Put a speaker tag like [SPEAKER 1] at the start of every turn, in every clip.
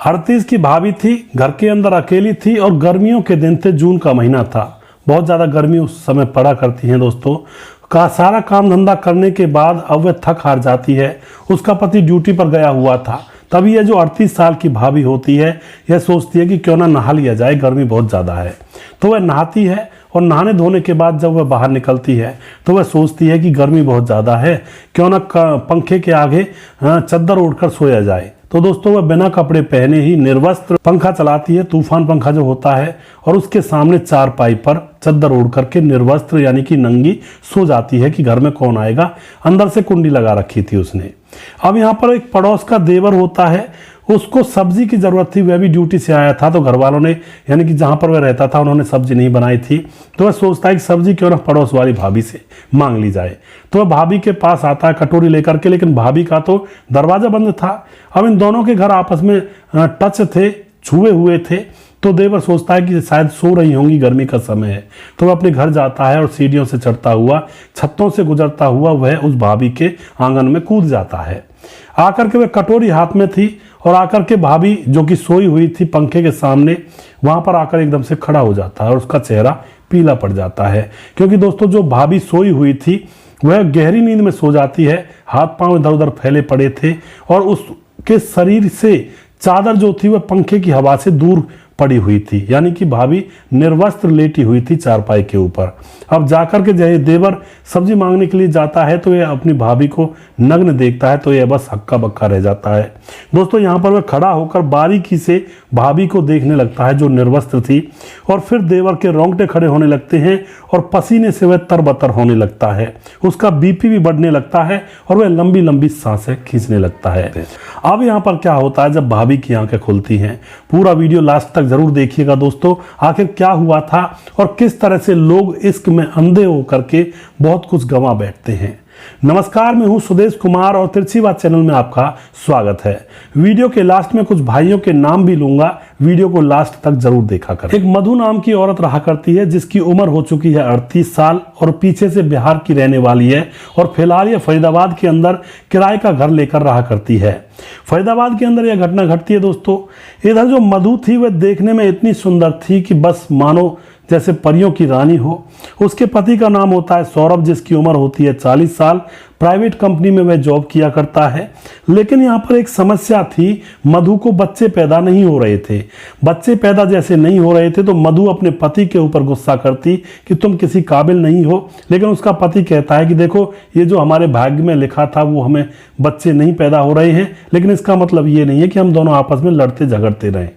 [SPEAKER 1] 38 की भाभी थी, घर के अंदर अकेली थी और गर्मियों के दिन थे, जून का महीना था। बहुत ज़्यादा गर्मी उस समय पड़ा करती हैं दोस्तों। का सारा काम धंधा करने के बाद अब वह थक हार जाती है। उसका पति ड्यूटी पर गया हुआ था। तभी यह जो 38 साल की भाभी होती है, यह सोचती है कि क्यों ना नहा लिया जाए, गर्मी बहुत ज़्यादा है। तो वह नहाती है और नहाने धोने के बाद जब वह बाहर निकलती है तो वह सोचती है कि गर्मी बहुत ज़्यादा है, क्यों ना पंखे के आगे चद्दर ओढ़कर सोया जाए। तो दोस्तों वह बिना कपड़े पहने ही निर्वस्त्र पंखा चलाती है, तूफान पंखा जो होता है, और उसके सामने चारपाई पर चद्दर ओढ़ करके निर्वस्त्र यानी कि नंगी सो जाती है कि घर में कौन आएगा। अंदर से कुंडी लगा रखी थी उसने। अब यहाँ पर एक पड़ोस का देवर होता है, उसको सब्जी की जरूरत थी, वह भी ड्यूटी से आया था। तो घर वालों ने यानी कि जहाँ पर वह रहता था उन्होंने सब्जी नहीं बनाई थी, तो वह सोचता है कि सब्जी क्यों ना पड़ोस वाली भाभी से मांग ली जाए। तो वह भाभी के पास आता है कटोरी लेकर के, लेकिन भाभी का तो दरवाजा बंद था। अब इन दोनों के घर आपस में टच थे, छुए हुए थे। तो देवर सोचता है कि शायद सो रही होंगी, गर्मी का समय है। तो वह अपने घर जाता है और सीढ़ियों से चढ़ता हुआ, छतों से गुजरता हुआ वह उस भाभी के आंगन में कूद जाता है। आकर के वह कटोरी हाथ में थी और आकर के भाभी जो कि सोई हुई थी पंखे के सामने, वहां पर आकर एकदम से खड़ा हो जाता है और उसका चेहरा पीला पड़ जाता है। क्योंकि दोस्तों जो भाभी सोई हुई थी वह गहरी नींद में सो जाती है, हाथ पांव इधर उधर फैले पड़े थे और उसके शरीर से चादर जो थी वह पंखे की हवा से दूर पड़ी हुई थी, यानी कि भाभी निर्वस्त्र लेटी हुई थी चारपाई के ऊपर। अब जाकर के जय देवर सब्जी मांगने के लिए जाता है तो यह अपनी भाभी को नग्न देखता है, तो यह बस हक्का बक्का रह जाता है। दोस्तों यहाँ पर वह खड़ा होकर बारीकी से भाभी को देखने लगता है जो निर्वस्त्र थी, और फिर देवर के रोंगटे खड़े होने लगते हैं और पसीने से वह तरबतर होने लगता है। उसका बीपी भी बढ़ने लगता है और वह लंबी लंबी सांसें खींचने लगता है। अब यहाँ पर क्या होता है, जब भाभी की आंखें खुलती हैं, पूरा वीडियो लास्ट तक जरूर देखिएगा दोस्तों, आखिर क्या हुआ था और किस तरह से लोग इश्क में अंधे होकर के बहुत कुछ गंवा बैठते हैं। नमस्कार, मैं हूं सुदेश कुमार और तिरछी बात चैनल में आपका स्वागत है। वीडियो के लास्ट में कुछ भाइयों के नाम भी लूंगा, वीडियो को लास्ट तक जरूर देखा करें। एक मधु नाम की औरत रहा करती है जिसकी उम्र हो चुकी है 38 साल और पीछे से बिहार की रहने वाली है और फिलहाल यह फरीदाबाद के अंदर किराए का घर लेकर रहा करती है। फरीदाबाद के अंदर यह घटना घटती है दोस्तों। इधर जो मधु थी वह देखने में इतनी सुंदर थी कि बस मानो जैसे परियों की रानी हो। उसके पति का नाम होता है सौरभ, जिसकी उम्र होती है 40 साल। प्राइवेट कंपनी में वह जॉब किया करता है। लेकिन यहाँ पर एक समस्या थी, मधु को बच्चे पैदा नहीं हो रहे थे। बच्चे पैदा जैसे नहीं हो रहे थे तो मधु अपने पति के ऊपर गुस्सा करती कि तुम किसी काबिल नहीं हो। लेकिन उसका पति कहता है कि देखो, ये जो हमारे भाग्य में लिखा था वो हमें बच्चे नहीं पैदा हो रहे हैं, लेकिन इसका मतलब ये नहीं है कि हम दोनों आपस में लड़ते झगड़ते रहें।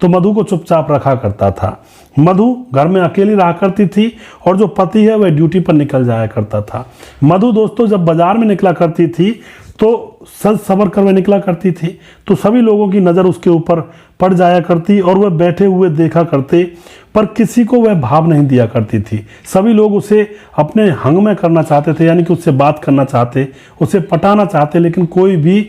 [SPEAKER 1] तो मधु को चुपचाप रखा करता था। मधु घर में अकेली रहा करती थी और जो पति है वह ड्यूटी पर निकल जाया करता था। मधु दोस्तों जब बाजार में निकला करती थी तो सज सवर कर वह निकला करती थी, तो सभी लोगों की नज़र उसके ऊपर पड़ जाया करती और वह बैठे हुए देखा करते, पर किसी को वह भाव नहीं दिया करती थी। सभी लोग उसे अपने हंग में करना चाहते थे, यानी कि उससे बात करना चाहते, उसे पटाना चाहते, लेकिन कोई भी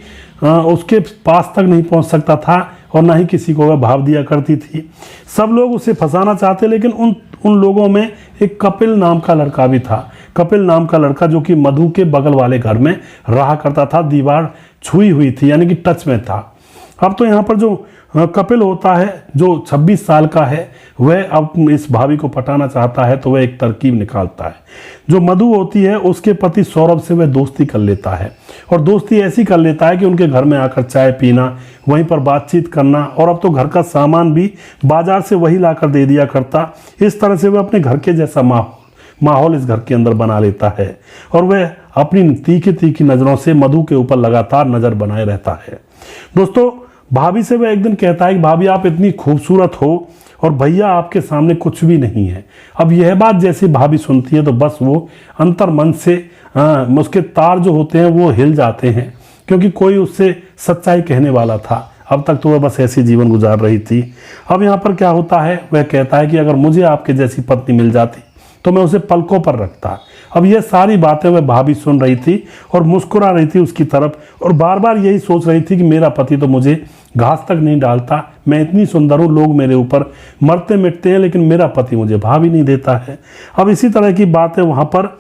[SPEAKER 1] उसके पास तक नहीं पहुंच सकता था और ना ही किसी को वह भाव दिया करती थी। सब लोग उसे फंसाना चाहते, लेकिन उन लोगों में एक कपिल नाम का लड़का भी था। कपिल नाम का लड़का जो कि मधु के बगल वाले घर में रहा करता था, दीवार छुई हुई थी यानी कि टच में था। अब तो यहाँ पर जो कपिल होता है जो 26 साल का है, वह अब इस भाभी को पटाना चाहता है, तो वह एक तरकीब निकालता है। जो मधु होती है उसके पति सौरभ से वह दोस्ती कर लेता है और दोस्ती ऐसी कर लेता है कि उनके घर में आकर चाय पीना, वहीं पर बातचीत करना, और अब तो घर का सामान भी बाजार से वही लाकर दे दिया करता। इस तरह से वह अपने घर के जैसा माहौल इस घर के अंदर बना लेता है और वह अपनी तीखी तीखी नज़रों से मधु के ऊपर लगातार नज़र बनाए रहता है। दोस्तों भाभी से वह एक दिन कहता है कि भाभी आप इतनी खूबसूरत हो और भैया आपके सामने कुछ भी नहीं है। अब यह बात जैसे भाभी सुनती है तो बस वो अंतर मन से उसके तार जो होते हैं वो हिल जाते हैं, क्योंकि कोई उससे सच्चाई कहने वाला था। अब तक तो वह बस ऐसी जीवन गुजार रही थी। अब यहाँ पर क्या होता है, वह कहता है कि अगर मुझे आपके जैसी पत्नी मिल जाती तो मैं उसे पलकों पर रखता। अब यह सारी बातें वह भाभी सुन रही थी और मुस्कुरा रही थी उसकी तरफ और बार बार यही सोच रही थी कि मेरा पति तो मुझे घास तक नहीं डालता, मैं इतनी सुंदर हूँ, लोग मेरे ऊपर मरते मिटते हैं, लेकिन मेरा पति मुझे भाव ही नहीं देता है। अब इसी तरह की बातें वहाँ पर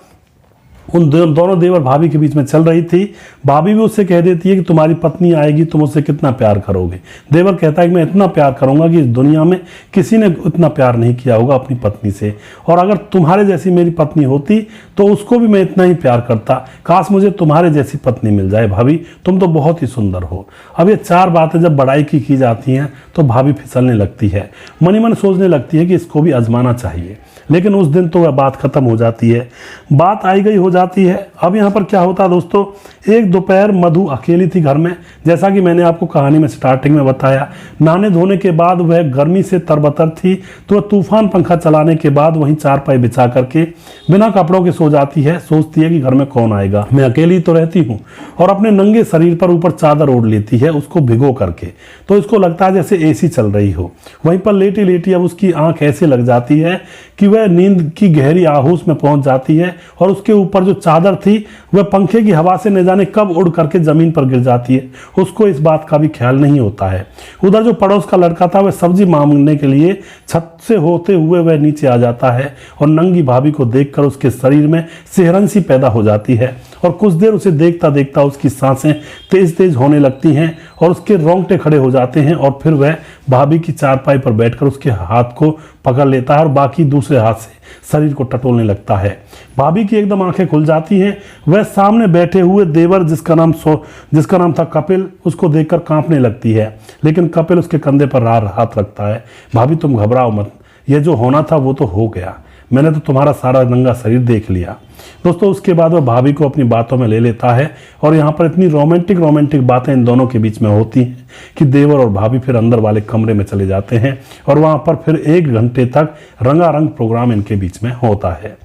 [SPEAKER 1] दोनों देवर भाभी के बीच में चल रही थी। भाभी भी उससे कह देती है कि तुम्हारी पत्नी आएगी, तुम उससे कितना प्यार करोगे। देवर कहता है कि मैं इतना प्यार करूंगा कि इस दुनिया में किसी ने इतना प्यार नहीं किया होगा अपनी पत्नी से, और अगर तुम्हारे जैसी मेरी पत्नी होती तो उसको भी मैं इतना ही प्यार करता। काश मुझे तुम्हारे जैसी पत्नी मिल जाए भाभी, तुम तो बहुत ही सुंदर हो। अब ये 4 बातें जब बड़ाई की जाती हैं तो भाभी फिसलने लगती है, मनी मन सोचने लगती है कि इसको भी आजमाना चाहिए। लेकिन उस दिन तो वह बात खत्म हो जाती है, बात आई गई हो जाती है। अब यहाँ पर क्या होता है दोस्तों, एक दोपहर मधु अकेली थी घर में। जैसा कि मैंने आपको कहानी में स्टार्टिंग में बताया, नहाने धोने के बाद वह गर्मी से तरबतर थी, तो वह तूफान पंखा चलाने के बाद वहीं चारपाई बिछा करके बिना कपड़ों के सो जाती है। सोचती है कि घर में कौन आएगा, मैं अकेली तो रहती हूँ, और अपने नंगे शरीर पर ऊपर चादर ओढ़ लेती है उसको भिगो करके। तो इसको लगता है जैसे एसी चल रही हो। वहीं पर लेटी लेटी अब उसकी आंख ऐसे लग जाती है कि वह नींद की गहरी आहूस में पहुंच जाती है, और उसके ऊपर जो चादर थी वह पंखे की हवा से न जाने कब उड़ करके जमीन पर गिर जाती है। उसको इस बात का भी ख्याल नहीं होता है। उधर जो पड़ोस का लड़का था वह सब्जी मांगने के लिए छत से होते हुए वह नीचे आ जाता है, और नंगी भाभी को देखकर उसके शरीर में सिहरन सी पैदा हो जाती है, और कुछ देर उसे देखता देखता उसकी सांसें तेज तेज होने लगती हैं और उसके रोंगटे खड़े हो जाते हैं। और फिर वह भाभी की चारपाई पर बैठकर उसके हाथ को पकड़ लेता है और बाकी दूसरे हाथ से शरीर को टटोलने लगता है। भाभी की एकदम आंखें खुल जाती हैं। वह सामने बैठे हुए देवर जिसका नाम था कपिल, उसको देखकर कांपने लगती है। लेकिन कपिल उसके कंधे पर हाथ रखता है। भाभी तुम घबराओ मत, यह जो होना था वो तो हो गया, मैंने तो तुम्हारा सारा नंगा शरीर देख लिया। दोस्तों उसके बाद वह भाभी को अपनी बातों में ले लेता है, और यहाँ पर इतनी रोमांटिक बातें इन दोनों के बीच में होती हैं कि देवर और भाभी फिर अंदर वाले कमरे में चले जाते हैं, और वहाँ पर फिर 1 घंटे तक रंगारंग प्रोग्राम इनके बीच में होता है।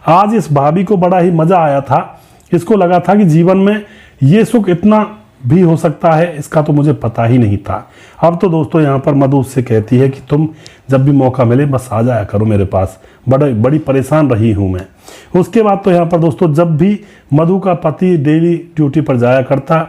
[SPEAKER 1] आज इस भाभी को बड़ा ही मजा आया था। इसको लगा था कि जीवन में ये सुख इतना भी हो सकता है, इसका तो मुझे पता ही नहीं था। अब तो दोस्तों यहाँ पर मधु उससे कहती है कि तुम जब भी मौका मिले बस आ जाया करो मेरे पास, बड़ी परेशान रही हूँ मैं। उसके बाद तो यहाँ पर दोस्तों जब भी मधु का पति डेली ड्यूटी पर जाया करता,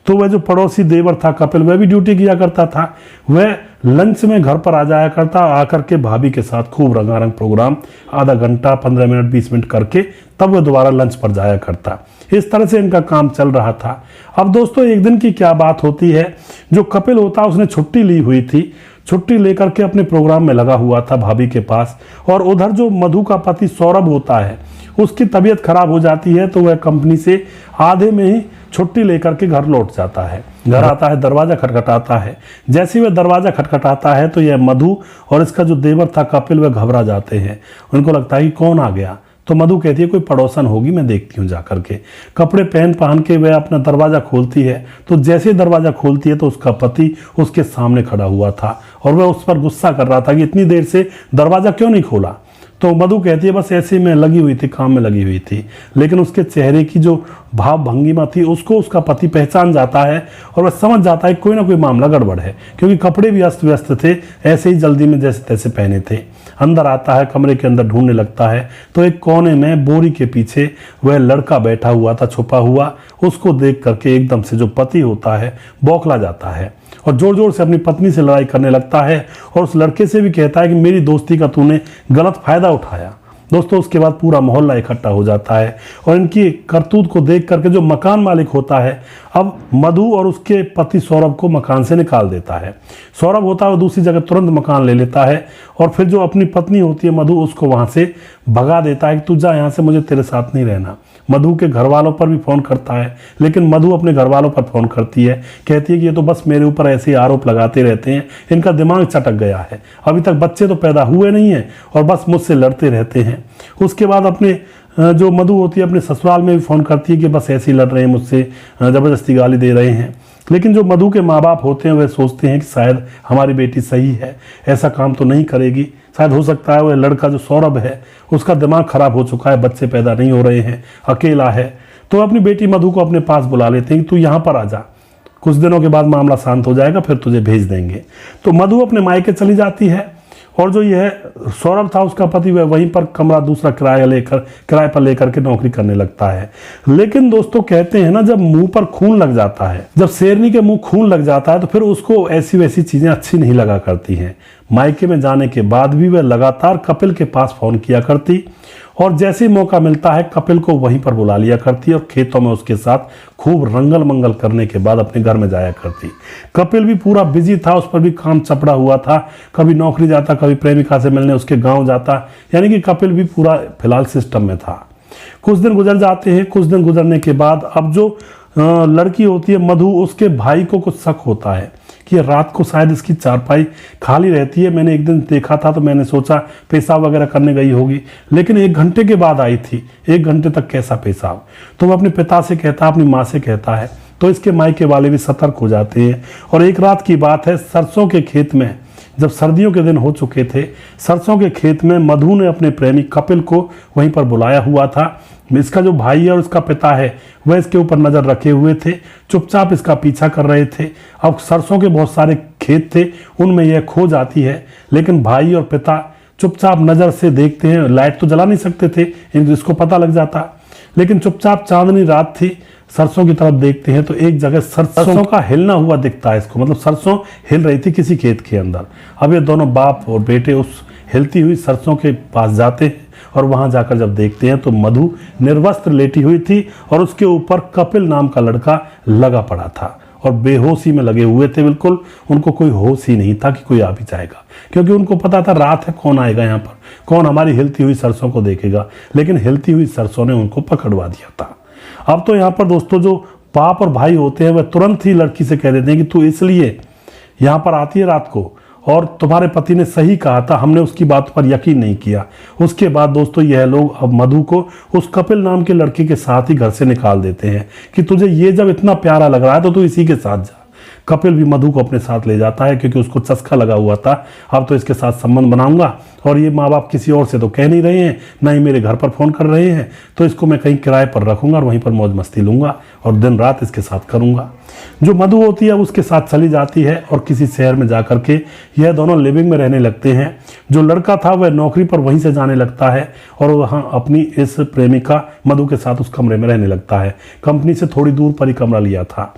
[SPEAKER 1] तो वह जो पड़ोसी देवर था कपिल, वह भी ड्यूटी किया करता था। वह लंच में घर पर आ जाया करता, आकर के भाभी के साथ खूब रंगारंग प्रोग्राम आधा घंटा 15 मिनट 20 मिनट करके तब वह दोबारा लंच पर जाया करता। इस तरह से इनका काम चल रहा था। अब दोस्तों एक दिन की क्या बात होती है, जो कपिल होता उसने छुट्टी ली हुई थी, छुट्टी लेकर के अपने प्रोग्राम में लगा हुआ था भाभी के पास। और उधर जो मधु का पति सौरभ होता है उसकी तबीयत खराब हो जाती है, तो वह कंपनी से आधे में ही छुट्टी लेकर के घर लौट जाता है। घर आता है, दरवाजा खटखटाता है। जैसे ही वह दरवाजा खटखटाता है तो यह मधु और इसका जो देवर था कपिल वह घबरा जाते हैं। उनको लगता है कि कौन आ गया, तो मधु कहती है कोई पड़ोसन होगी, मैं देखती हूँ जाकर के। कपड़े पहन के वह अपना दरवाजा खोलती है, तो जैसे ही दरवाजा खोलती है तो उसका पति उसके सामने खड़ा हुआ था, और वह उस पर गुस्सा कर रहा था कि इतनी देर से दरवाजा क्यों नहीं खोला। तो मधु कहती है बस ऐसे में लगी हुई थी, काम में लगी हुई थी। लेकिन उसके चेहरे की जो भाव भंगिमा थी उसको उसका पति पहचान जाता है, और वह समझ जाता है कोई ना कोई मामला गड़बड़ है, क्योंकि कपड़े भी अस्त व्यस्त थे, ऐसे ही जल्दी में जैसे तैसे पहने थे। अंदर आता है, कमरे के अंदर ढूंढने लगता है, तो एक कोने में बोरी के पीछे वह लड़का बैठा हुआ था छुपा हुआ। उसको देख करके एकदम से जो पति होता है बौखला जाता है, और जोर जोर से अपनी पत्नी से लड़ाई करने लगता है, और उस लड़के से भी कहता है कि मेरी दोस्ती का तूने गलत फायदा उठाया। दोस्तों उसके बाद पूरा मोहल्ला इकट्ठा हो जाता है, और इनकी करतूत को देख करके जो मकान मालिक होता है अब मधु और उसके पति सौरभ को मकान से निकाल देता है। सौरभ होता है वो दूसरी जगह तुरंत मकान ले लेता है, और फिर जो अपनी पत्नी होती है मधु उसको वहां से भगा देता है कि तू जा यहाँ से, मुझे तेरे साथ नहीं रहना। मधु के घर वालों पर भी फोन करता है, लेकिन मधु अपने घर वालों पर फोन करती है, कहती है कि ये तो बस मेरे ऊपर ऐसे आरोप लगाते रहते हैं, इनका दिमाग चटक गया है, अभी तक बच्चे तो पैदा हुए नहीं हैं और बस मुझसे लड़ते रहते हैं। उसके बाद अपने जो मधु होती है अपने ससुराल में भी फोन करती है कि बस ऐसे ही लड़ रहे हैं मुझसे, जबरदस्ती गाली दे रहे हैं। लेकिन जो मधु के माँ बाप होते हैं वह सोचते हैं कि शायद हमारी बेटी सही है, ऐसा काम तो नहीं करेगी, शायद हो सकता है वह लड़का जो सौरभ है उसका दिमाग खराब हो चुका है, बच्चे पैदा नहीं हो रहे हैं, अकेला है। तो अपनी बेटी मधु को अपने पास बुला लेते हैं कि तू यहाँ पर आ जा, कुछ दिनों के बाद मामला शांत हो जाएगा, फिर तुझे भेज देंगे। तो मधु अपने मायके चली जाती है, और जो यह सौरभ था उसका पति वह वहीं पर कमरा दूसरा किराए पर लेकर के नौकरी करने लगता है। लेकिन दोस्तों कहते हैं ना, जब मुंह पर खून लग जाता है, जब शेरनी के मुंह खून लग जाता है तो फिर उसको ऐसी वैसी चीजें अच्छी नहीं लगा करती हैं। मायके में जाने के बाद भी वह लगातार कपिल के पास फोन किया करती, और जैसे ही मौका मिलता है कपिल को वहीं पर बुला लिया करती और खेतों में उसके साथ खूब रंगल मंगल करने के बाद अपने घर में जाया करती। कपिल भी पूरा बिजी था, उस पर भी काम चपड़ा हुआ था, कभी नौकरी जाता, कभी प्रेमिका से मिलने उसके गांव जाता, यानी कि कपिल भी पूरा फिलहाल सिस्टम में था। कुछ दिन गुजर जाते हैं। कुछ दिन गुजरने के बाद अब जो लड़की होती है मधु, उसके भाई को कुछ शक होता है कि रात को शायद इसकी चारपाई खाली रहती है। मैंने एक दिन देखा था तो मैंने सोचा पेशाब वगैरह करने गई होगी, लेकिन 1 घंटे के बाद आई थी। 1 घंटे तक कैसा पेशाब? तो वो अपने पिता से कहता, अपनी माँ से कहता है, तो इसके मायके वाले भी सतर्क हो जाते हैं। और एक रात की बात है, सरसों के खेत में, जब सर्दियों के दिन हो चुके थे, सरसों के खेत में मधु ने अपने प्रेमी कपिल को वहीं पर बुलाया हुआ था। इसका जो भाई है और इसका पिता है वह इसके ऊपर नजर रखे हुए थे, चुपचाप इसका पीछा कर रहे थे। अब सरसों के बहुत सारे खेत थे, उनमें यह खो जाती है, लेकिन भाई और पिता चुपचाप नजर से देखते हैं। लाइट तो जला नहीं सकते थे, इसको पता लग जाता, लेकिन चुपचाप चांदनी रात थी, सरसों की तरफ देखते हैं तो एक जगह सरसों का हिलना हुआ दिखता है इसको, मतलब सरसों हिल रही थी किसी खेत के अंदर। अब ये दोनों बाप और बेटे उस हिलती हुई सरसों के पास जाते हैं और वहां जाकर जब देखते हैं तो मधु निर्वस्त्र लेटी हुई थी और उसके ऊपर कपिल नाम का लड़का लगा पड़ा था और बेहोशी में लगे हुए थे। बिल्कुल उनको कोई होश ही नहीं था कि कोई आ भी जाएगा, क्योंकि उनको पता था रात है, कौन आएगा यहाँ पर, कौन हमारी हिलती हुई सरसों को देखेगा। लेकिन हिलती हुई सरसों ने उनको पकड़वा दिया था। अब तो यहाँ पर दोस्तों जो बाप और भाई होते हैं वह तुरंत ही लड़की से कह देते हैं कि तू इसलिए यहाँ पर आती है रात को, और तुम्हारे पति ने सही कहा था, हमने उसकी बात पर यकीन नहीं किया। उसके बाद दोस्तों यह लोग अब मधु को उस कपिल नाम के लड़के के साथ ही घर से निकाल देते हैं कि तुझे ये जब इतना प्यारा लग रहा है तो तू इसी के साथ जा। कपिल भी मधु को अपने साथ ले जाता है क्योंकि उसको चस्का लगा हुआ था, अब तो इसके साथ संबंध बनाऊंगा, और ये माँ बाप किसी और से तो कह नहीं रहे हैं, ना ही मेरे घर पर फोन कर रहे हैं, तो इसको मैं कहीं किराए पर रखूंगा और वहीं पर मौज मस्ती लूंगा और दिन रात इसके साथ करूंगा। जो मधु होती है उसके साथ चली जाती है और किसी शहर में जाकर के यह दोनों लिविंग में रहने लगते हैं। जो लड़का था वह नौकरी पर वहीं से जाने लगता है और वहाँ अपनी इस प्रेमिका मधु के साथ उस कमरे में रहने लगता है। कंपनी से थोड़ी दूर पर ही कमरा लिया था।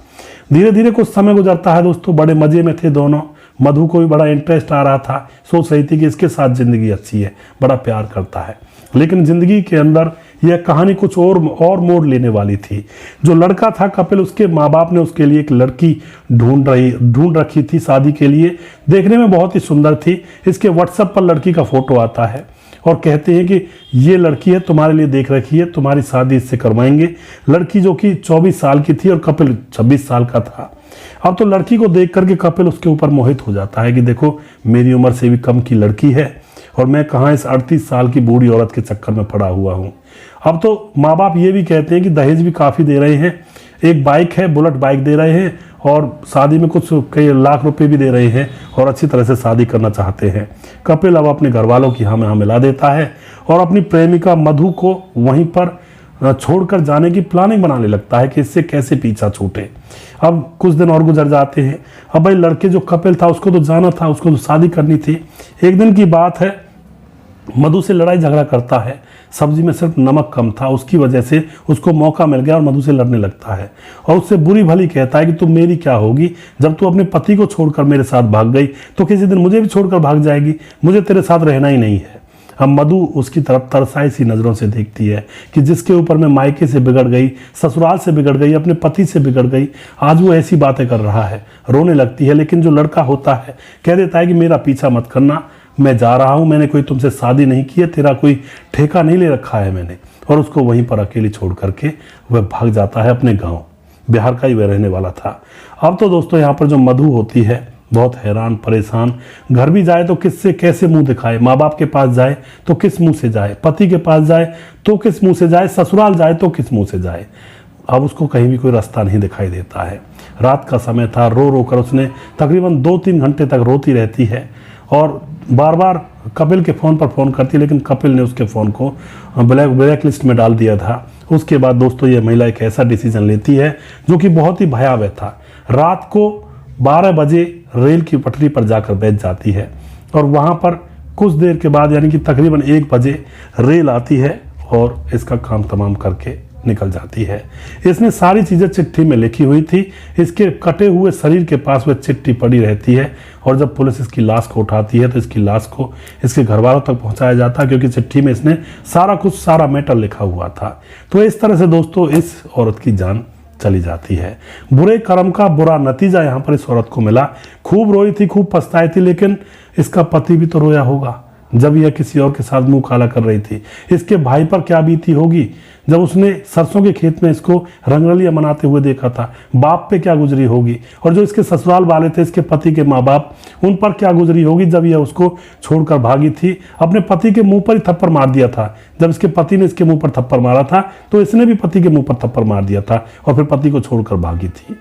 [SPEAKER 1] धीरे धीरे कुछ समय गुजरता है दोस्तों, बड़े मजे में थे दोनों। मधु को भी बड़ा इंटरेस्ट आ रहा था, सोच रही थी कि इसके साथ जिंदगी अच्छी है, बड़ा प्यार करता है। लेकिन जिंदगी के अंदर यह कहानी कुछ और मोड़ लेने वाली थी। जो लड़का था कपिल, उसके माँ बाप ने उसके लिए एक लड़की ढूंढ रखी थी शादी के लिए। देखने में बहुत ही सुंदर थी। इसके व्हाट्सएप पर लड़की का फोटो आता है और कहते हैं कि ये लड़की है, तुम्हारे लिए देख रखी है, तुम्हारी शादी इससे करवाएंगे। लड़की जो कि 24 साल की थी और कपिल 26 साल का था। अब तो लड़की को देख करके कपिल उसके ऊपर मोहित हो जाता है कि देखो मेरी उम्र से भी कम की लड़की है और मैं कहाँ इस 38 साल की बूढ़ी औरत के चक्कर में पड़ा हुआ हूँ। अब तो माँ बाप ये भी कहते हैं कि दहेज भी काफ़ी दे रहे हैं, एक बाइक है, बुलेट बाइक दे रहे हैं और शादी में कुछ कई लाख रुपए भी दे रहे हैं और अच्छी तरह से शादी करना चाहते हैं। कपिल अब अपने घर वालों की हाँ में हाँ मिला देता है और अपनी प्रेमिका मधु को वहीं पर छोड़कर जाने की प्लानिंग बनाने लगता है कि इससे कैसे पीछा छूटे। अब कुछ दिन और गुजर जाते हैं। अब भाई लड़के जो कपिल था उसको तो जाना था, उसको तो शादी करनी थी। एक दिन की बात है, मधु से लड़ाई झगड़ा करता है। सब्जी में सिर्फ नमक कम था, उसकी वजह से उसको मौका मिल गया और मधु से लड़ने लगता है और उससे बुरी भली कहता है कि तुम मेरी क्या होगी, जब तू अपने पति को छोड़कर मेरे साथ भाग गई तो किसी दिन मुझे भी छोड़कर भाग जाएगी, मुझे तेरे साथ रहना ही नहीं है। अब मधु उसकी तरफ तरसाई सी नजरों से देखती है कि जिसके ऊपर मैं मायके से बिगड़ गई, ससुराल से बिगड़ गई, अपने पति से बिगड़ गई, आज वो ऐसी बातें कर रहा है। रोने लगती है, लेकिन जो लड़का होता है कह देता है कि मेरा पीछा मत करना, मैं जा रहा हूं, मैंने कोई तुमसे शादी नहीं की है, तेरा कोई ठेका नहीं ले रखा है मैंने। और उसको वहीं पर अकेली छोड़ करके वह भाग जाता है अपने गाँव। बिहार का ही वह रहने वाला था। अब तो दोस्तों यहाँ पर जो मधु होती है बहुत हैरान परेशान, घर भी जाए तो किससे कैसे मुंह दिखाए, माँ बाप के पास जाए तो किस मुंह से जाए, पति के पास जाए तो किस मुंह से जाए, ससुराल जाए तो किस मुंह से जाए। अब उसको कहीं भी कोई रास्ता नहीं दिखाई देता है। रात का समय था, रो रो कर उसने तकरीबन 2-3 घंटे तक रोती रहती है और बार बार कपिल के फ़ोन पर फ़ोन करती है, लेकिन कपिल ने उसके फ़ोन को ब्लैक लिस्ट में डाल दिया था। उसके बाद दोस्तों ये महिला एक ऐसा डिसीजन लेती है जो कि बहुत ही भयावह था। रात को 12 बजे रेल की पटरी पर जाकर बैठ जाती है और वहाँ पर कुछ देर के बाद यानी कि तकरीबन 1 बजे रेल आती है और इसका काम तमाम करके निकल जाती है। इसने सारी चीज़ें चिट्ठी में लिखी हुई थी। इसके कटे हुए शरीर के पास वह चिट्ठी पड़ी रहती है और जब पुलिस इसकी लाश को उठाती है तो इसकी लाश को इसके घर वालों तक पहुंचाया जाता है, क्योंकि चिट्ठी में इसने सारा मैटर लिखा हुआ था। तो इस तरह से दोस्तों इस औरत की जान चली जाती है। बुरे कर्म का बुरा नतीजा यहाँ पर इस औरत को मिला। खूब रोई थी, खूब पछताई थी, लेकिन इसका पति भी तो रोया होगा जब यह किसी और के साथ मुंह काला कर रही थी। इसके भाई पर क्या बीती होगी जब उसने सरसों के खेत में इसको रंगरलियां मनाते हुए देखा था। बाप पे क्या गुजरी होगी, और जो इसके ससुराल वाले थे, इसके पति के माँ बाप, उन पर क्या गुजरी होगी जब यह उसको छोड़कर भागी थी। अपने पति के मुंह पर ही थप्पड़ मार दिया था। जब इसके पति ने इसके मुंह पर थप्पड़ मारा था तो इसने भी पति के मुंह पर थप्पड़ मार दिया था और फिर पति को छोड़कर भागी थी।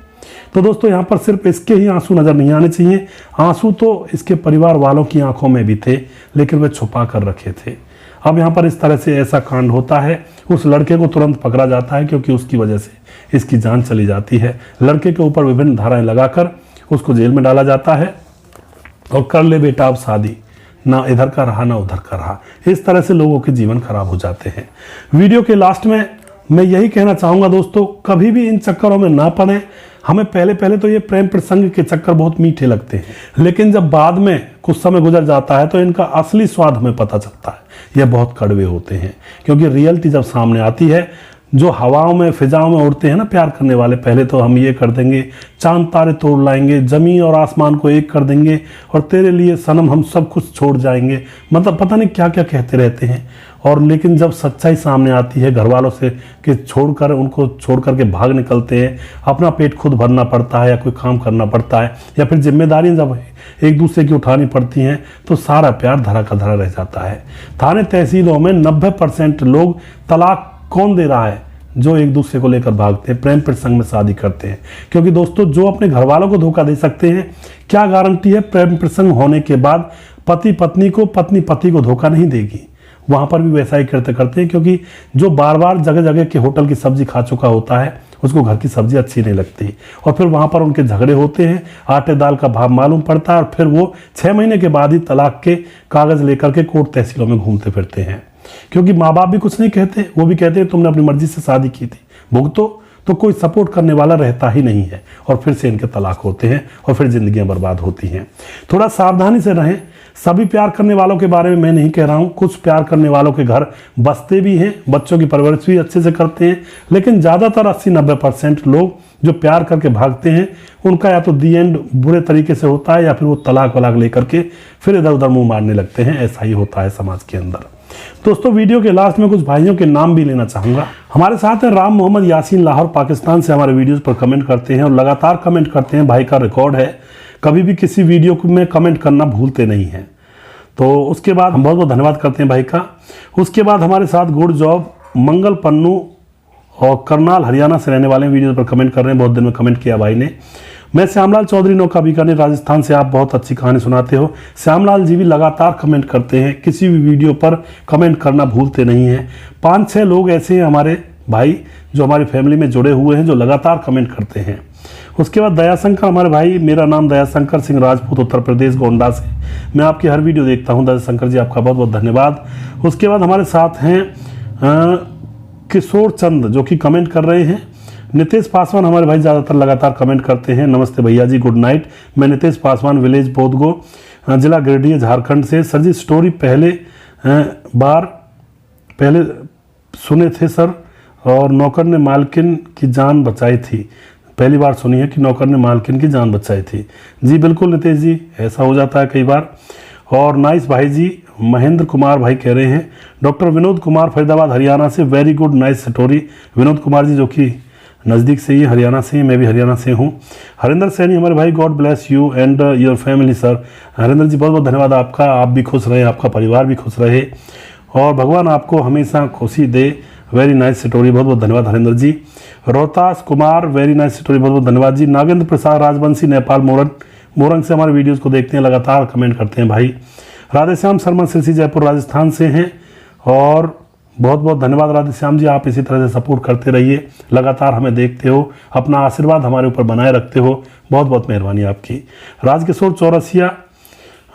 [SPEAKER 1] तो दोस्तों यहाँ पर सिर्फ इसके ही आंसू नजर नहीं आने चाहिए। आंसू तो इसके परिवार वालों की आंखों में भी थे, लेकिन वे छुपा कर रखे थे। अब यहाँ पर इस तरह से ऐसा कांड होता है। उस लड़के को तुरंत पकड़ा जाता है, क्योंकि उसकी वजह से इसकी जान चली जाती है। लड़के के ऊपर विभिन्न धाराएं लगाकर उसको जेल में डाला जाता है और कर ले बेटा अब शादी, ना इधर का रहा ना उधर का रहा। इस तरह से लोगों के जीवन खराब हो जाते हैं। वीडियो के लास्ट में मैं यही कहना चाहूँगा दोस्तों, कभी भी इन चक्करों में ना पड़े। हमें पहले तो ये प्रेम प्रसंग के चक्कर बहुत मीठे लगते हैं, लेकिन जब बाद में कुछ समय गुजर जाता है तो इनका असली स्वाद हमें पता चलता है। ये बहुत कड़वे होते हैं, क्योंकि रियलिटी जब सामने आती है, जो हवाओं में फिजाओं में उड़ते हैं ना प्यार करने वाले, पहले तो हम ये कर देंगे, चांद तारे तोड़ लाएंगे, जमीन और आसमान को एक कर देंगे, और तेरे लिए सनम हम सब कुछ छोड़ जाएंगे, मतलब पता नहीं क्या क्या कहते रहते हैं। और लेकिन जब सच्चाई सामने आती है, घर वालों से कि छोड़कर उनको छोड़ करके भाग निकलते हैं, अपना पेट खुद भरना पड़ता है या कोई काम करना पड़ता है, या फिर जिम्मेदारियां जब एक दूसरे की उठानी पड़ती हैं, तो सारा प्यार धरा का धरा रह जाता है। थाने तहसीलों में 90% लोग तलाक कौन दे रहा है? जो एक दूसरे को लेकर भागते हैं, प्रेम प्रसंग में शादी करते हैं। क्योंकि दोस्तों जो अपने घर वालों को धोखा दे सकते हैं, क्या गारंटी है प्रेम प्रसंग होने के बाद पति पत्नी को, पत्नी पति को धोखा नहीं देगी? वहां पर भी वैसा ही करते हैं, क्योंकि जो बार बार जगह जगह के होटल की सब्जी खा चुका होता है, उसको घर की सब्जी अच्छी नहीं लगती, और फिर वहां पर उनके झगड़े होते हैं, आटे दाल का भाव मालूम पड़ता है, और फिर वो 6 महीने के बाद ही तलाक के कागज लेकर के कोर्ट तहसीलों में घूमते फिरते हैं। क्योंकि माँ बाप भी कुछ नहीं कहते, वो भी कहते हैं तुमने अपनी मर्जी से शादी की थी, भुगतो। तो कोई सपोर्ट करने वाला रहता ही नहीं है, और फिर से इनके तलाक होते हैं और फिर जिंदगियां बर्बाद होती हैं। थोड़ा सावधानी से रहें। सभी प्यार करने वालों के बारे में मैं नहीं कह रहा हूं, कुछ प्यार करने वालों के घर बसते भी हैं, बच्चों की परवरिश भी अच्छे से करते हैं, लेकिन ज़्यादातर 80-90% लोग जो प्यार करके भागते हैं, उनका या तो दी एंड बुरे तरीके से होता है, या फिर वो तलाक वलाक लेकर के फिर इधर उधर मुंह मारने लगते हैं। ऐसा ही होता है समाज के अंदर। दोस्तों वीडियो के लास्ट में कुछ भाइयों के नाम भी लेना चाहूंगा। हमारे साथ हैं राम मोहम्मद यासीन, लाहौर पाकिस्तान से हमारे वीडियोस पर कमेंट करते हैं और लगातार कमेंट करते हैं। भाई का रिकॉर्ड है, कभी भी किसी वीडियो में कमेंट करना भूलते नहीं हैं। तो उसके बाद हम बहुत बहुत धन्यवाद करते हैं भाई का। उसके बाद हमारे साथ गुड जॉब मंगल पन्नू और करनाल हरियाणा से रहने वाले वीडियो पर कमेंट कर रहे हैं। बहुत दिन में कमेंट किया भाई ने। मैं श्यामलाल चौधरी नौका बीकानेर राजस्थान से, आप बहुत अच्छी कहानी सुनाते हो। श्यामलाल जी भी लगातार कमेंट करते हैं, किसी भी वीडियो पर कमेंट करना भूलते नहीं हैं। 5-6 लोग ऐसे हैं हमारे भाई जो हमारी फैमिली में जुड़े हुए हैं, जो लगातार कमेंट करते हैं। उसके बाद दयाशंकर हमारे भाई, मेरा नाम दयाशंकर सिंह राजपूत, उत्तर प्रदेश गोंडा से। मैं आपकी हर वीडियो देखता हूं दयाशंकर जी, आपका बहुत बहुत धन्यवाद। उसके बाद हमारे साथ हैं किशोर चंद, जो कि कमेंट कर रहे हैं। नितेश पासवान हमारे भाई ज़्यादातर लगातार कमेंट करते हैं। नमस्ते भैया जी, गुड नाइट। मैं नितेश पासवान, विलेज बोधगो, जिला गिरिडीह, झारखंड से। सर जी स्टोरी पहले सुने थे सर, और नौकर ने मालकिन की जान बचाई थी। पहली बार सुनी है कि नौकर ने मालकिन की जान बचाई थी। जी बिल्कुल नितेश जी, ऐसा हो जाता है कई बार। और नाइस भाई जी, महेंद्र कुमार भाई कह रहे हैं। डॉक्टर विनोद कुमार फरीदाबाद हरियाणा से, very good nice story. Vinod Kumar ji जो कि नज़दीक से ही हरियाणा से, मैं भी हरियाणा से हूँ। हरिंदर सैनी हमारे भाई, God bless you and your family sir. Harinder ji बहुत बहुत धन्यवाद आपका, आप भी खुश रहे, आपका परिवार भी खुश रहे, और भगवान आपको हमेशा खुशी दे। वेरी नाइस स्टोरी, बहुत बहुत धन्यवाद Harinder ji. Rohtas Kumar, very nice story, बहुत बहुत धन्यवाद जी। नागेंद्र प्रसाद राजवंशी, नेपाल मोरंग से हमारे वीडियोज़ को देखते हैं, लगातार कमेंट करते हैं भाई। राधेश्याम शर्मा सिरसी, जयपुर राजस्थान से हैं, और बहुत बहुत धन्यवाद राधेश्याम जी, आप इसी तरह से सपोर्ट करते रहिए, लगातार हमें देखते हो, अपना आशीर्वाद हमारे ऊपर बनाए रखते हो, बहुत बहुत मेहरबानी आपकी। राजकिशोर चौरसिया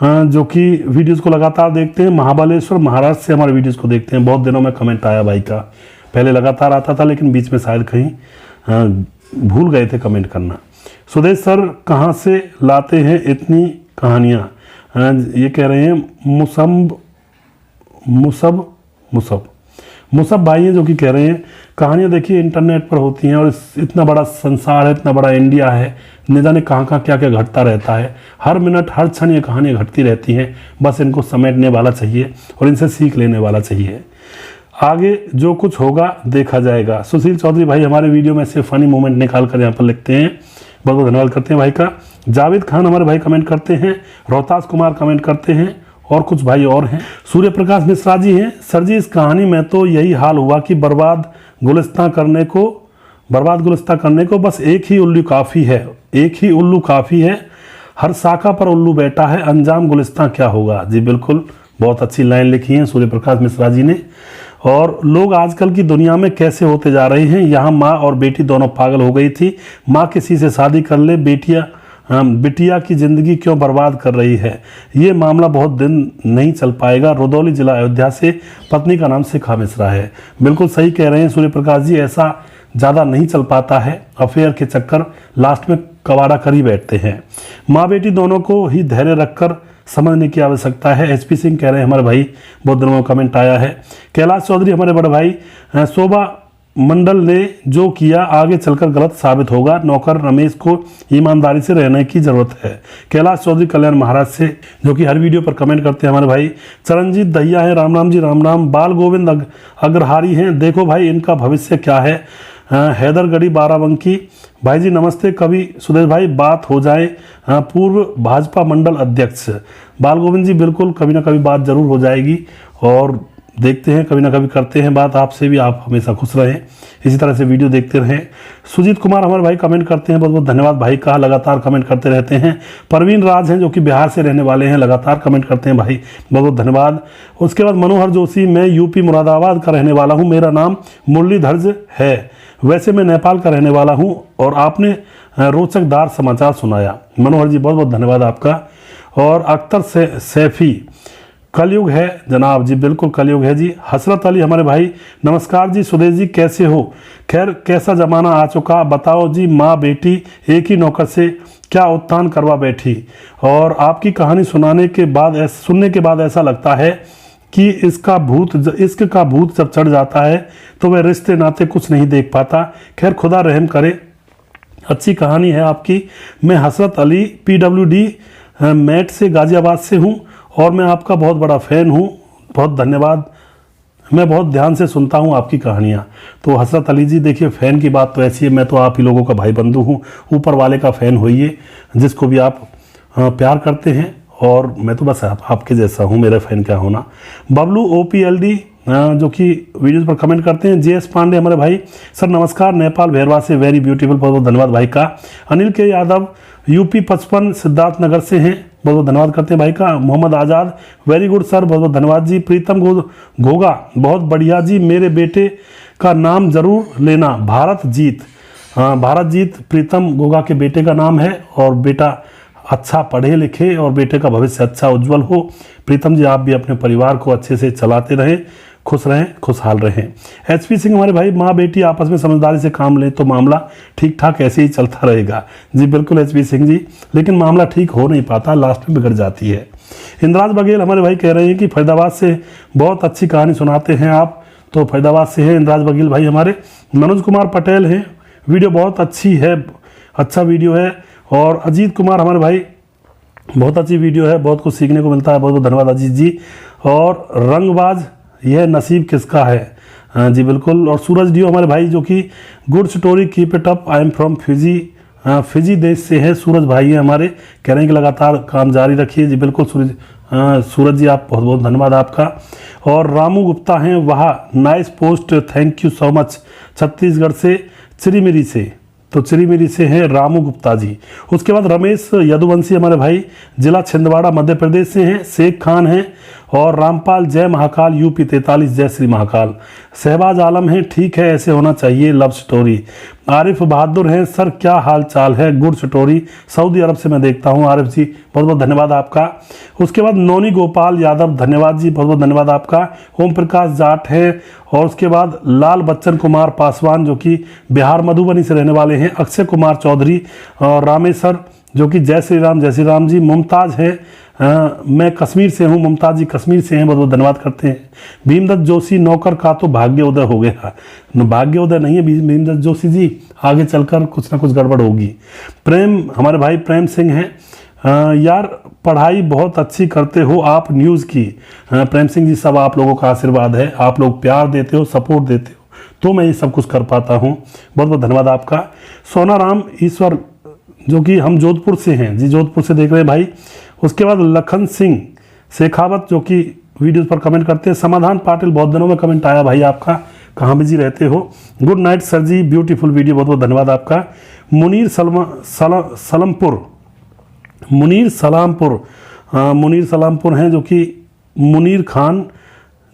[SPEAKER 1] जो कि वीडियोज़ को लगातार देखते हैं, महाबलेश्वर महाराष्ट्र से हमारे वीडियोज़ को देखते हैं, बहुत दिनों में कमेंट आया भाई का। पहले लगातार आता था, लेकिन बीच में शायद कहीं भूल गए थे कमेंट करना। सुदेश सर कहाँ से लाते हैं इतनी कहानियाँ? ये कह रहे हैं मुसब भाई हैं जो कि कह रहे हैं कहानियाँ देखिए इंटरनेट पर होती हैं, और इतना बड़ा संसार है, इतना बड़ा इंडिया है, न जाने कहाँ कहाँ क्या क्या घटता रहता है। हर मिनट हर क्षण ये कहानियाँ घटती रहती हैं। बस इनको समेटने वाला चाहिए और इनसे सीख लेने वाला चाहिए। आगे जो कुछ होगा देखा जाएगा। सुशील चौधरी भाई हमारे वीडियो में से फनी मोमेंट निकाल कर यहाँ पर लिखते हैं, बहुत बहुत धन्यवाद करते हैं भाई का। जावेद खान हमारे भाई कमेंट करते हैं, रोहतास कुमार कमेंट करते हैं, और कुछ भाई और हैं। सूर्य प्रकाश मिश्रा जी हैं, सर जी इस कहानी में तो यही हाल हुआ कि बर्बाद गुलिस्तां करने को बस एक ही उल्लू काफ़ी है, हर शाखा पर उल्लू बैठा है, अंजाम गुलिस्तां क्या होगा। जी बिल्कुल, बहुत अच्छी लाइन लिखी है सूर्य प्रकाश मिश्रा जी ने। और लोग आजकल की दुनिया में कैसे होते जा रहे हैं, यहाँ माँ और बेटी दोनों पागल हो गई थी। माँ किसी से शादी कर ले, बिटिया की ज़िंदगी क्यों बर्बाद कर रही है। ये मामला बहुत दिन नहीं चल पाएगा। रुदौली जिला अयोध्या से पत्नी का नाम शिखा मिश्रा है। बिल्कुल सही कह रहे हैं सूर्य प्रकाश जी, ऐसा ज़्यादा नहीं चल पाता है। अफेयर के चक्कर लास्ट में कवाड़ा कर ही बैठते हैं। माँ बेटी दोनों को ही धैर्य रखकर समझने की आवश्यकता है। एचपी सिंह कह रहे हैं हमारे भाई, बहुत दिनों में कमेंट आया है। कैलाश चौधरी हमारे बड़े भाई, शोभा मंडल ने जो किया आगे चलकर गलत साबित होगा। नौकर रमेश को ईमानदारी से रहने की जरूरत है। कैलाश चौधरी कल्याण महाराज से, जो कि हर वीडियो पर कमेंट करते हैं हमारे भाई। चरणजीत दहिया है, राम राम जी राम राम। बाल गोविंद अग्रहारी हैं, देखो भाई इनका भविष्य क्या है। हैदरगढ़ी बाराबंकी भाई जी नमस्ते। कभी सुदेश भाई बात हो जाए, पूर्व भाजपा मंडल अध्यक्ष बाल गोविंद जी, बिल्कुल कभी ना कभी बात जरूर हो जाएगी, और देखते हैं कभी ना कभी करते हैं बात आपसे भी। आप हमेशा खुश रहें, इसी तरह से वीडियो देखते रहें। सुजीत कुमार हमारे भाई कमेंट करते हैं, बहुत बहुत धन्यवाद भाई का, लगातार कमेंट करते रहते हैं। परवीन राज हैं जो कि बिहार से रहने वाले हैं, लगातार कमेंट करते हैं भाई, बहुत बहुत धन्यवाद। उसके बाद मनोहर जोशी, मैं यूपी मुरादाबाद का रहने वाला हूँ, मेरा नाम मुरलीधर है, वैसे मैं नेपाल का रहने वाला हूँ, और आपने रोचकदार समाचार सुनाया। मनोहर जी बहुत बहुत धन्यवाद आपका। और अख्तर सैफी, कलयुग है जनाब। जी बिल्कुल कलयुग है जी। हसरत अली हमारे भाई, नमस्कार जी सुदेश जी कैसे हो। खैर कैसा ज़माना आ चुका, बताओ जी माँ बेटी एक ही नौकर से क्या उत्थान करवा बैठी। और आपकी कहानी सुनने के बाद ऐसा लगता है कि इश्क का भूत जब चढ़ जाता है तो वह रिश्ते नाते कुछ नहीं देख पाता। खैर खुदा रहम करे, अच्छी कहानी है आपकी। मैं हसरत अली PWD मैट से गाजियाबाद से हूँ, और मैं आपका बहुत बड़ा फ़ैन हूँ, बहुत धन्यवाद। मैं बहुत ध्यान से सुनता हूँ आपकी कहानियाँ। तो हसरत अली जी देखिए, फ़ैन की बात तो ऐसी है, मैं तो आप ही लोगों का भाई बंधु हूँ, ऊपर वाले का फ़ैन होइए जिसको भी आप प्यार करते हैं, और मैं तो बस आपके जैसा हूँ, मेरा फ़ैन क्या होना। बबलू OPLD जो कि वीडियोस पर कमेंट करते हैं। JS पांडे हमारे भाई, सर नमस्कार, नेपाल भेरवा से, वेरी ब्यूटीफुल, बहुत बहुत धन्यवाद भाई का। अनिल के यादव UP 55 सिद्धार्थनगर से हैं, बहुत बहुत धन्यवाद करते हैं भाई का। मोहम्मद आज़ाद, वेरी गुड सर, बहुत बहुत धन्यवाद जी। प्रीतम घोगा, बहुत बढ़िया जी, मेरे बेटे का नाम जरूर लेना, भारतजीत। हाँ भारतजीत प्रीतम घोगा के बेटे का नाम है, और बेटा अच्छा पढ़े लिखे और बेटे का भविष्य अच्छा उज्जवल हो। प्रीतम जी आप भी अपने परिवार को अच्छे से चलाते रहें, खुश रहें, खुशहाल रहें। HP सिंह हमारे भाई, माँ बेटी आपस में समझदारी से काम लें तो मामला ठीक ठाक ऐसे ही चलता रहेगा। जी बिल्कुल HP सिंह जी, लेकिन मामला ठीक हो नहीं पाता, लास्ट में बिगड़ जाती है। इंद्राज बघेल हमारे भाई कह रहे हैं कि फरीदाबाद से बहुत अच्छी कहानी सुनाते हैं आप, तो फरीदाबाद से हैं इंद्राज बघेल भाई हमारे। मनोज कुमार पटेल हैं, वीडियो बहुत अच्छी है, अच्छा वीडियो है। और अजीत कुमार हमारे भाई, बहुत अच्छी वीडियो है, बहुत कुछ सीखने को मिलता है, बहुत बहुत धन्यवाद अजीत जी। और रंगबाज, यह नसीब किसका है। जी बिल्कुल। और सूरज डियो हमारे भाई जो कि good story, keep it up, I am from Fiji देश से है। सूरज भाई हैं हमारे, कह रहे हैं कि लगातार काम जारी रखिए। जी बिल्कुल सूरज जी आप बहुत बहुत धन्यवाद आपका। और रामू गुप्ता हैं, वाह nice post, thank you so much, Chhattisgarh से चिरीमिरी से, तो चिरीमिरी से हैं रामू गुप्ता जी। उसके बाद रमेश यदुवंशी हमारे भाई, जिला छिंदवाड़ा मध्य प्रदेश से हैं। शेख खान हैं, और रामपाल, जय महाकाल UP 43, जय श्री महाकाल। शहबाज आलम हैं, ठीक है ऐसे होना चाहिए, लव स्टोरी। आरिफ बहादुर हैं, सर क्या हाल चाल है, गुड स्टोरी, सऊदी अरब से मैं देखता हूं। आरिफ जी बहुत बहुत धन्यवाद आपका। उसके बाद नौनी गोपाल यादव, धन्यवाद जी, बहुत बहुत धन्यवाद आपका। ओम प्रकाश जाट है, और उसके बाद लाल बच्चन कुमार पासवान जो कि बिहार मधुबनी से रहने वाले हैं। अक्षय कुमार चौधरी और रामेश्वर जो कि जय श्री राम जी। मुमताज है, मैं कश्मीर से हूँ, मुमताज जी कश्मीर से हैं, बहुत बहुत धन्यवाद करते हैं। भीमदत्त जोशी, नौकर का तो भाग्योदय हो गया, भाग्योदय नहीं है भीमदत्त जोशी जी, आगे चलकर कुछ ना कुछ गड़बड़ होगी। प्रेम, हमारे भाई प्रेम सिंह हैं, यार पढ़ाई बहुत अच्छी करते हो आप न्यूज़ की। प्रेम सिंह जी, सब आप लोगों का आशीर्वाद है, आप लोग प्यार देते हो, सपोर्ट देते हो, तो मैं ये सब कुछ कर पाता हूँ। बहुत बहुत धन्यवाद आपका। सोनाराम ईश्वर जो कि हम जोधपुर से हैं जी, जोधपुर से देख रहे हैं भाई। उसके बाद लखन सिंह शेखावत जो कि वीडियोस पर कमेंट करते हैं। समाधान पाटिल, बहुत दिनों में कमेंट आया भाई आपका, कहाँ बिजी रहते हो। गुड नाइट सर जी, ब्यूटीफुल वीडियो, बहुत बहुत धन्यवाद आपका। मुनीर सलामपुर हैं जो कि मुनीर खान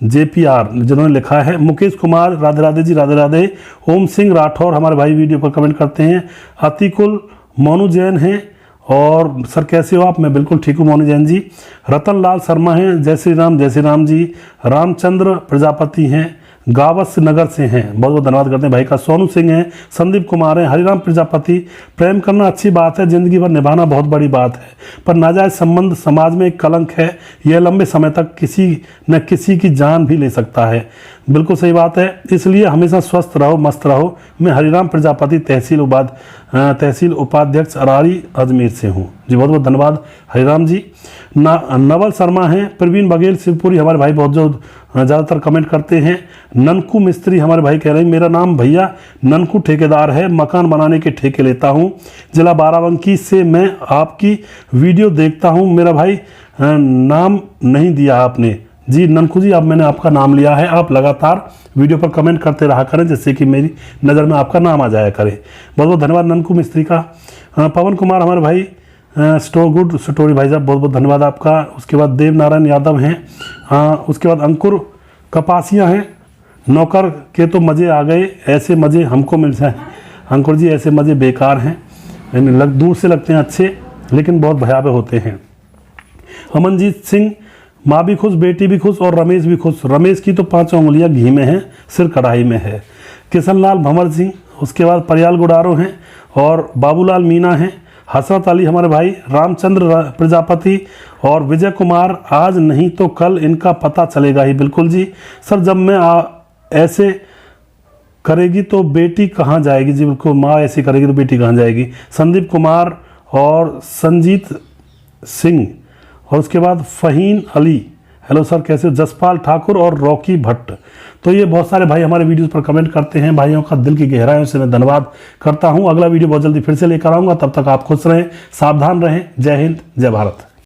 [SPEAKER 1] JPR जिन्होंने लिखा है। मुकेश कुमार, राधे राधे जी, राधे राधे। ओम सिंह राठौर हमारे भाई वीडियो पर कमेंट करते हैं। अतिकुल मोनू जैन हैं, और सर कैसे हो आप, मैं बिल्कुल ठीक हूँ मोनू जैन जी। रतन लाल शर्मा हैं, जय श्री राम जी। रामचंद्र प्रजापति हैं, गावस नगर से हैं, बहुत बहुत धन्यवाद करते हैं भाई का। सोनू सिंह हैं, संदीप कुमार हैं, हरिराम प्रजापति। प्रेम करना अच्छी बात है, जिंदगी भर निभाना बहुत बड़ी बात है, पर नाजायज संबंध समाज में एक कलंक है, यह लंबे समय तक किसी न किसी की जान भी ले सकता है। बिल्कुल सही बात है, इसलिए हमेशा स्वस्थ रहो, मस्त रहो। मैं हरिराम प्रजापति, तहसील उपाध्यक्ष अरारी अजमेर से हूँ जी, बहुत बहुत धन्यवाद हरिराम जी। नवल शर्मा हैं, प्रवीण बघेल शिवपुरी हमारे भाई बहुत जो ज़्यादातर कमेंट करते हैं। ननकू मिस्त्री हमारे भाई कह रहे हैं, मेरा नाम भैया ननकू ठेकेदार है, मकान बनाने के ठेके लेता हूँ, जिला बाराबंकी से मैं आपकी वीडियो देखता हूँ। मेरा भाई नाम नहीं दिया आपने जी, ननकू जी अब मैंने आपका नाम लिया है, आप लगातार वीडियो पर कमेंट करते रहा करें, जिससे कि मेरी नज़र में आपका नाम आ जाया करे। बहुत बहुत धन्यवाद ननकू मिस्त्री का। पवन कुमार हमारे भाई, गुड स्टोरी भाई साहब, बहुत बहुत धन्यवाद आपका। उसके बाद देव नारायण यादव हैं, उसके बाद अंकुर कपासिया हैं। नौकर के तो मज़े आ गए, ऐसे मज़े हमको मिल जाए। अंकुर जी ऐसे मज़े बेकार हैं, दूर से लगते हैं अच्छे, लेकिन बहुत भयावह होते हैं। अमनजीत सिंह, माँ भी खुश, बेटी भी खुश, और रमेश भी खुश। रमेश की तो 5 उंगलियां घी में हैं, सिर कढ़ाई में है। किशनलाल भंवर सिंह, उसके बाद परियाल गुडारो हैं, और बाबूलाल मीना हैं। हसरत अली हमारे भाई, रामचंद्र प्रजापति और विजय कुमार, आज नहीं तो कल इनका पता चलेगा ही। बिल्कुल जी सर, जब मैं ऐसे करेगी तो बेटी कहाँ जाएगी जी, बिल्कुल, माँ ऐसी करेगी तो बेटी कहाँ जाएगी। संदीप कुमार और संजीत सिंह, और उसके बाद फ़हीन अली, हेलो सर कैसे हो। जसपाल ठाकुर और रॉकी भट्ट, तो ये बहुत सारे भाई हमारे वीडियोस पर कमेंट करते हैं। भाइयों का दिल की गहराइयों से मैं धन्यवाद करता हूं। अगला वीडियो बहुत जल्दी फिर से लेकर आऊंगा, तब तक आप खुश रहें, सावधान रहें। जय हिंद, जय भारत।